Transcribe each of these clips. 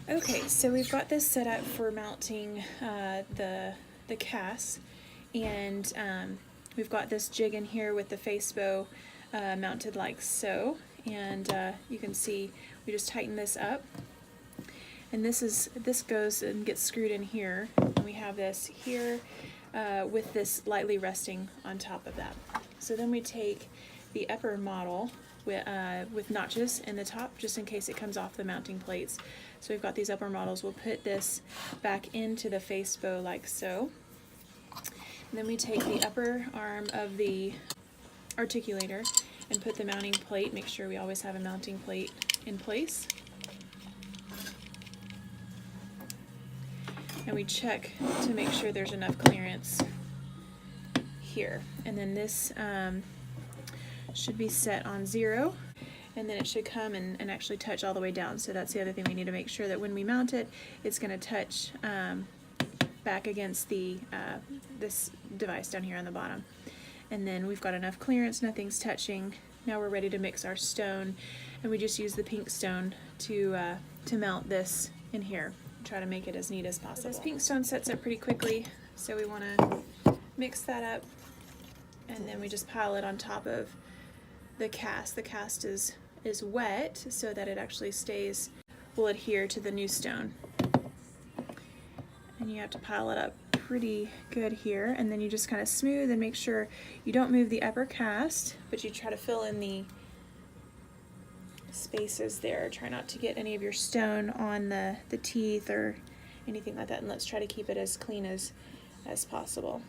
Okay, so we've got this set up for mounting the cast, and we've got this jig in here with the face bow mounted like so, and you can see we just tighten this up, and this goes and gets screwed in here, and we have this here with this lightly resting on top of that. So then we take the upper model with notches in the top, just in case it comes off the mounting plates. So we've got these upper models. We'll put this back into the face bow like so. And then we take the upper arm of the articulator and put the mounting plate. Make sure we always have a mounting plate in place. And we check to make sure there's enough clearance here. And then this should be set on 0, and then it should come and actually touch all the way down. So that's the other thing we need to make sure, that when we mount it, it's going to touch back against the this device down here on the bottom. And then we've got enough clearance, nothing's touching. Now we're ready to mix our stone, and we just use the pink stone to mount this in here. Try to make it as neat as possible. This pink stone sets up pretty quickly, so we want to mix that up, and then we just pile it on top of the cast. The cast is wet so that it actually will adhere to the new stone. And you have to pile it up pretty good here, and then you just kind of smooth and make sure you don't move the upper cast, but you try to fill in the spaces there. Try not to get any of your stone on the teeth or anything like that, and let's try to keep it as clean as possible.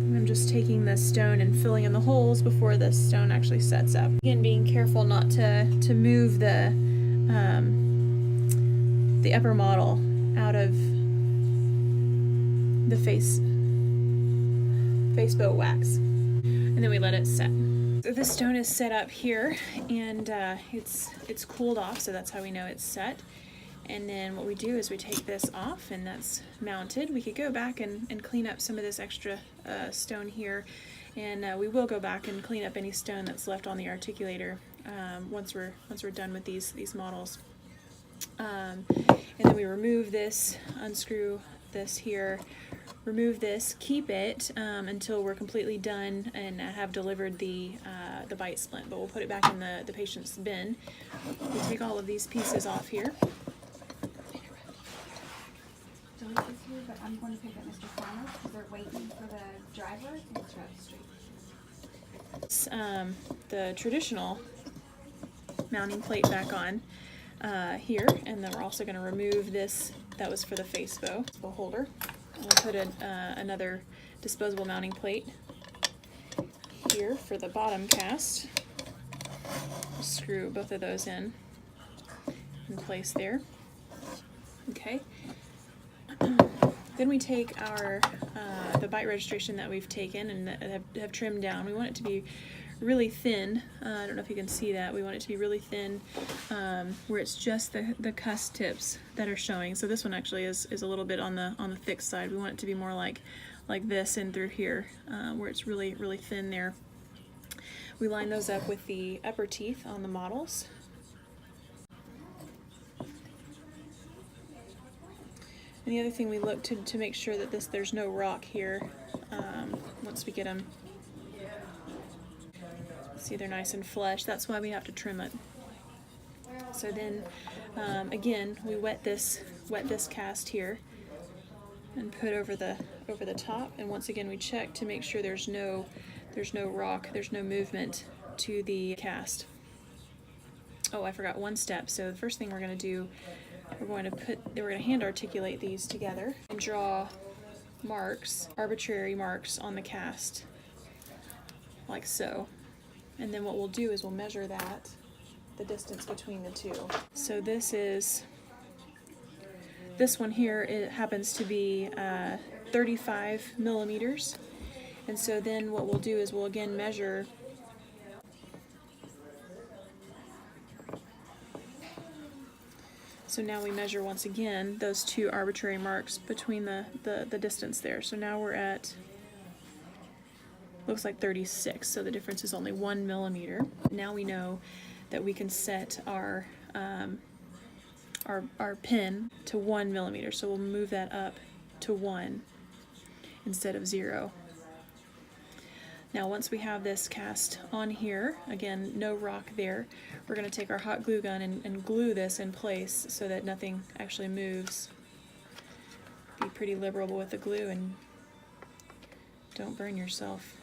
I'm just taking the stone and filling in the holes before the stone actually sets up. Again, being careful not to move the upper model out of the face bow wax, and then we let it set. So the stone is set up here, and it's cooled off, so that's how we know it's set. And then what we do is we take this off, and that's mounted. We could go back and clean up some of this extra stone here, and we will go back and clean up any stone that's left on the articulator once we're done with these models. And then we remove this, unscrew this here, remove this, keep it until we're completely done and have delivered the bite splint. But we'll put it back in the patient's bin. We take all of these pieces off here. But I'm going to pick up Mr. Farmer because they're waiting for the driver to go straight. It's the traditional mounting plate back on here, and then we're also going to remove this that was for the face bow holder. We'll put another disposable mounting plate here for the bottom cast. Screw both of those in place there. Okay. Then we take our the bite registration that we've taken and have trimmed down. We want it to be really thin. I don't know if you can see that. We want it to be really thin, where it's just the cuss tips that are showing. So this one actually is a little bit on the thick side. We want it to be more like this and through here, where it's really thin there. We line those up with the upper teeth on the models. And the other thing, we look to make sure that there's no rock here once we get them. See, they're nice and flush. That's why we have to trim it. So then, again, we wet this cast here and put over the top. And once again, we check to make sure there's no rock, there's no movement to the cast. Oh, I forgot one step. So the first thing we're going to do, we're going to hand articulate these together and draw marks, arbitrary marks on the cast, like so. And then what we'll do is we'll measure the distance between the two. So this one here, it happens to be 35 millimeters. And so then what we'll do is we'll again measure So now we measure once again those two arbitrary marks between the distance there. So now we're at, looks like 36, so the difference is only 1 millimeter. Now we know that we can set our pin to 1 millimeter, so we'll move that up to 1 instead of 0. Now once we have this cast on here, again, no rock there, we're going to take our hot glue gun and glue this in place so that nothing actually moves. Be pretty liberal with the glue and don't burn yourself.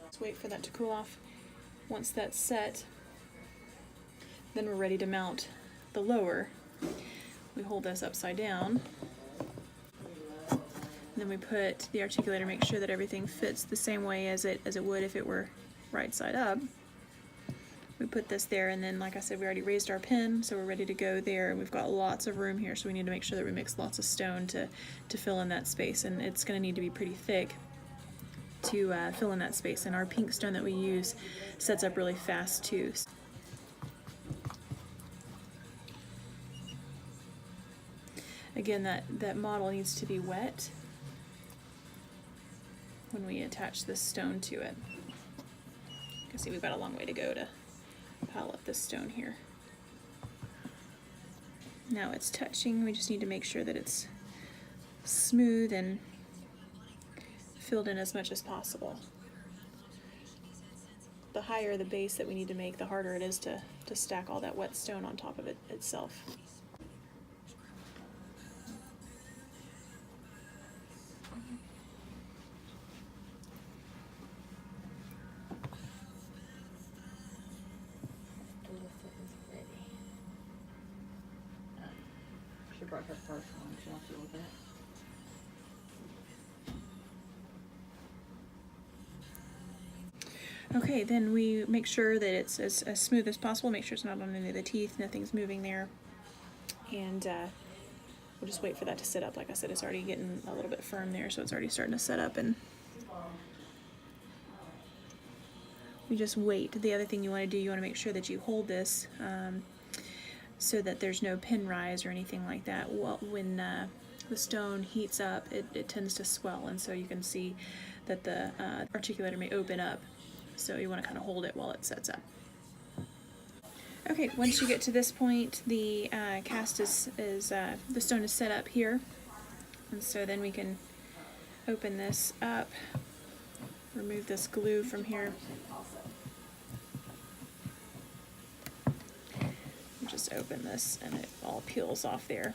Let's wait for that to cool off. Once that's set, then we're ready to mount the lower. We hold this upside down. Then we put the articulator, make sure that everything fits the same way as it would if it were right side up. We put this there, and then like I said, we already raised our pin, so we're ready to go there. We've got lots of room here, so we need to make sure that we mix lots of stone to fill in that space, and it's going to need to be pretty thick to fill in that space. And our pink stone that we use sets up really fast too. Again, that model needs to be wet when we attach this stone to it. You can see we've got a long way to go to pile up this stone here. Now it's touching, we just need to make sure that it's smooth and filled in as much as possible. The higher the base that we need to make, the harder it is to stack all that wet stone on top of it itself. She brought her first one. She wants to look at it. Okay, then we make sure that it's as smooth as possible, make sure it's not on any of the teeth, nothing's moving there, and we'll just wait for that to sit up. Like I said, it's already getting a little bit firm there, so it's already starting to set up, and we just wait. The other thing you want to do, you want to make sure that you hold this so that there's no pin rise or anything like that. Well, when the stone heats up, it tends to swell, and so you can see that the articulator may open up. So you want to kind of hold it while it sets up. Okay, once you get to this point, the cast the stone is set up here, and so then we can open this up, remove this glue from here, and just open this, and it all peels off there.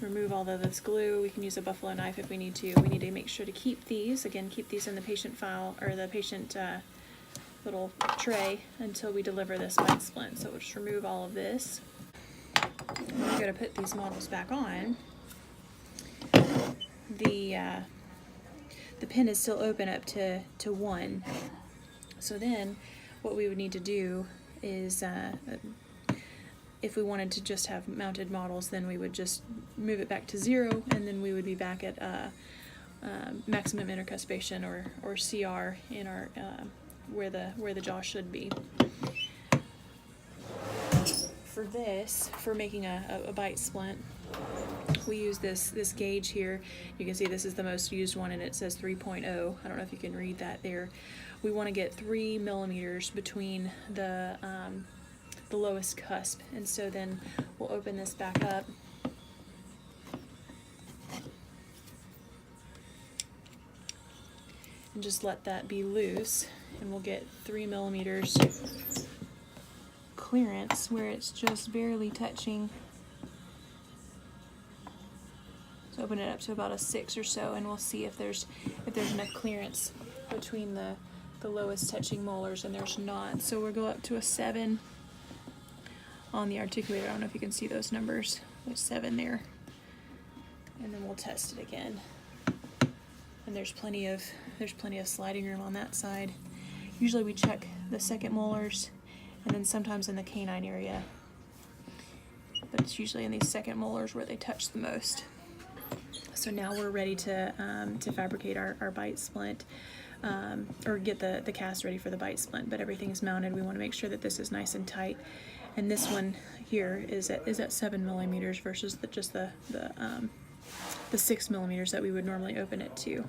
Remove all of this glue. We can use a buffalo knife if we need to. We need to make sure to keep these, again, keep these in the patient file, or the patient little tray until we deliver this bite splint. So we'll just remove all of this. When we go to put these models back on, the pin is still open up to 1. So then what we would need to do is if we wanted to just have mounted models, then we would just move it back to 0, and then we would be back at maximum intercuspation or CR in our where the jaw should be. For this, for making a bite splint, we use this gauge here. You can see this is the most used one, and it says 3.0. I don't know if you can read that there. We want to get 3 millimeters between the lowest cusp, and so then we'll open this back up and just let that be loose, and we'll get 3 millimeters clearance where it's just barely touching. So open it up to about a 6 or so, and we'll see if there's enough clearance between the lowest touching molars, and there's not. So we'll go up to a 7 on the articulator. I don't know if you can see those numbers. There's 7 there. And then we'll test it again. And there's plenty of sliding room on that side. Usually we check the second molars, and then sometimes in the canine area. But it's usually in these second molars where they touch the most. So now we're ready to fabricate our bite splint. or get the cast ready for the bite splint, but everything is mounted. We want to make sure that this is nice and tight. And this one here is at 7 millimeters versus just the 6 millimeters that we would normally open it to.